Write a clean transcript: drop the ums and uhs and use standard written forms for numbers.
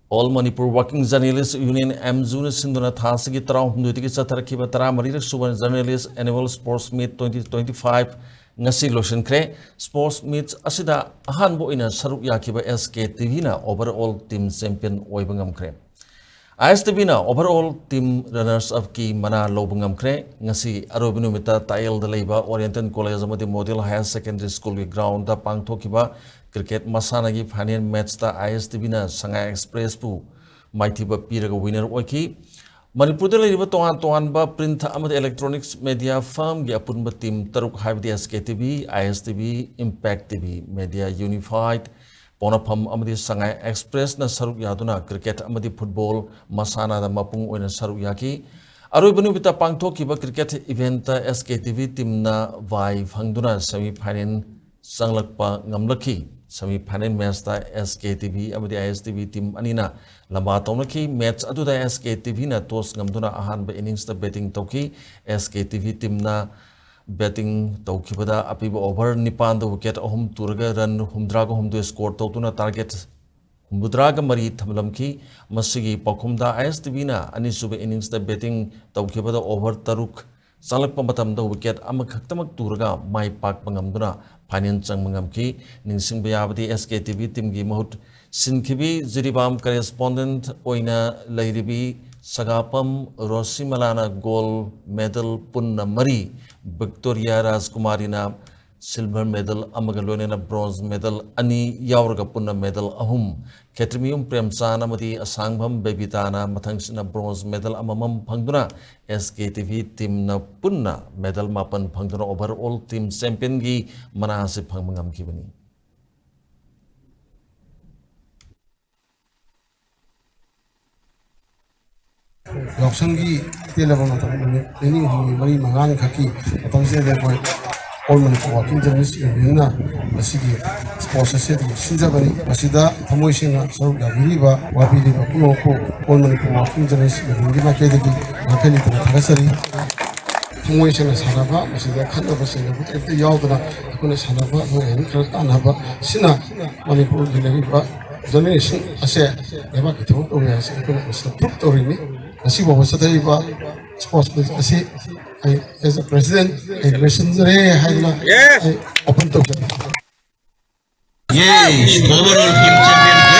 All Manipur Working Journalists Union MZUN Sinduna Thasigi Trau Nutiki Sataraki Tara Marina Suban Journalist Annual Sports Meet 2025 Ngasi Lotion Kre Sports Meets Asida Hanbo in a Saruk Yakiba Sktv na overall team champion Oiba Ngamkhre. ISTV na overall team runners up ki mana Loba Ngamkhre ngasi arobinu mita Tail de Leba Oriental College amadi Model Higher Secondary School ki ground da pangthokiba cricket masana gi final match ta ISTV na Shanghai Express pu maithiba piraga winner oiki Manipur de leba tohan ba print amadi electronics media firm gi apunba team taruk haibdi Sktv ISTV Impact TV Media Unified Ponapam amadi Shanghai Express na saruk yaduna cricket amadi football masana da mapung oina saruk yaki aroibanu bita pangthokiba cricket event ta Sktv team na vai phangduna semi final sanglakpa ngamlaki semi final match ta Sktv amadi ISTV team anina lamba tonaki match aduda Sktv na toss ngamduna ahanba innings ta batting toki Sktv team na batting taukhibada apiba over nipan da wicket ahum turga run humdraga humdu score tawtuna target humdraga mari thamlamki masigi pakhumda ISTV na anisuba innings da batting taukhibada over taruk salakpa matamda wicket amakhaktamak turga mai pak pangamduna final changmangamki ningsingba yabadi Sktv team gi mahut sinkhibi jiribam correspondent oina lairibi Sagapam Rosimalana gold medal punna mari Victoria Rajkumarina silver medal amagalone na bronze medal ani yaurga punna medal ahum Ketrimium Premsana mati asangbam bebitana mathangsina bronze medal amamam phangduna Sktv team na punna medal mapan phangduna overall team champion gi manase phangmangam kibani Yakshangi telaba ini mari mangani khaki atangse de boy all Manipur Working Journalists Union na masigi sports se sinjabani masida thamoisina saruk yabiriba wabiriba kuno ko all Manipur Working Journalists Union gi makedi makeni thakasari thamoisina sanaba masida khanaba sina bute yawdana akuna sanaba no en khartanaba sina Manipur gi lebiba journalist ase eba kitho to ya se akuna support torini Asi bawa satariba sports asi as a president I messenger I open to Yes, overall team champion.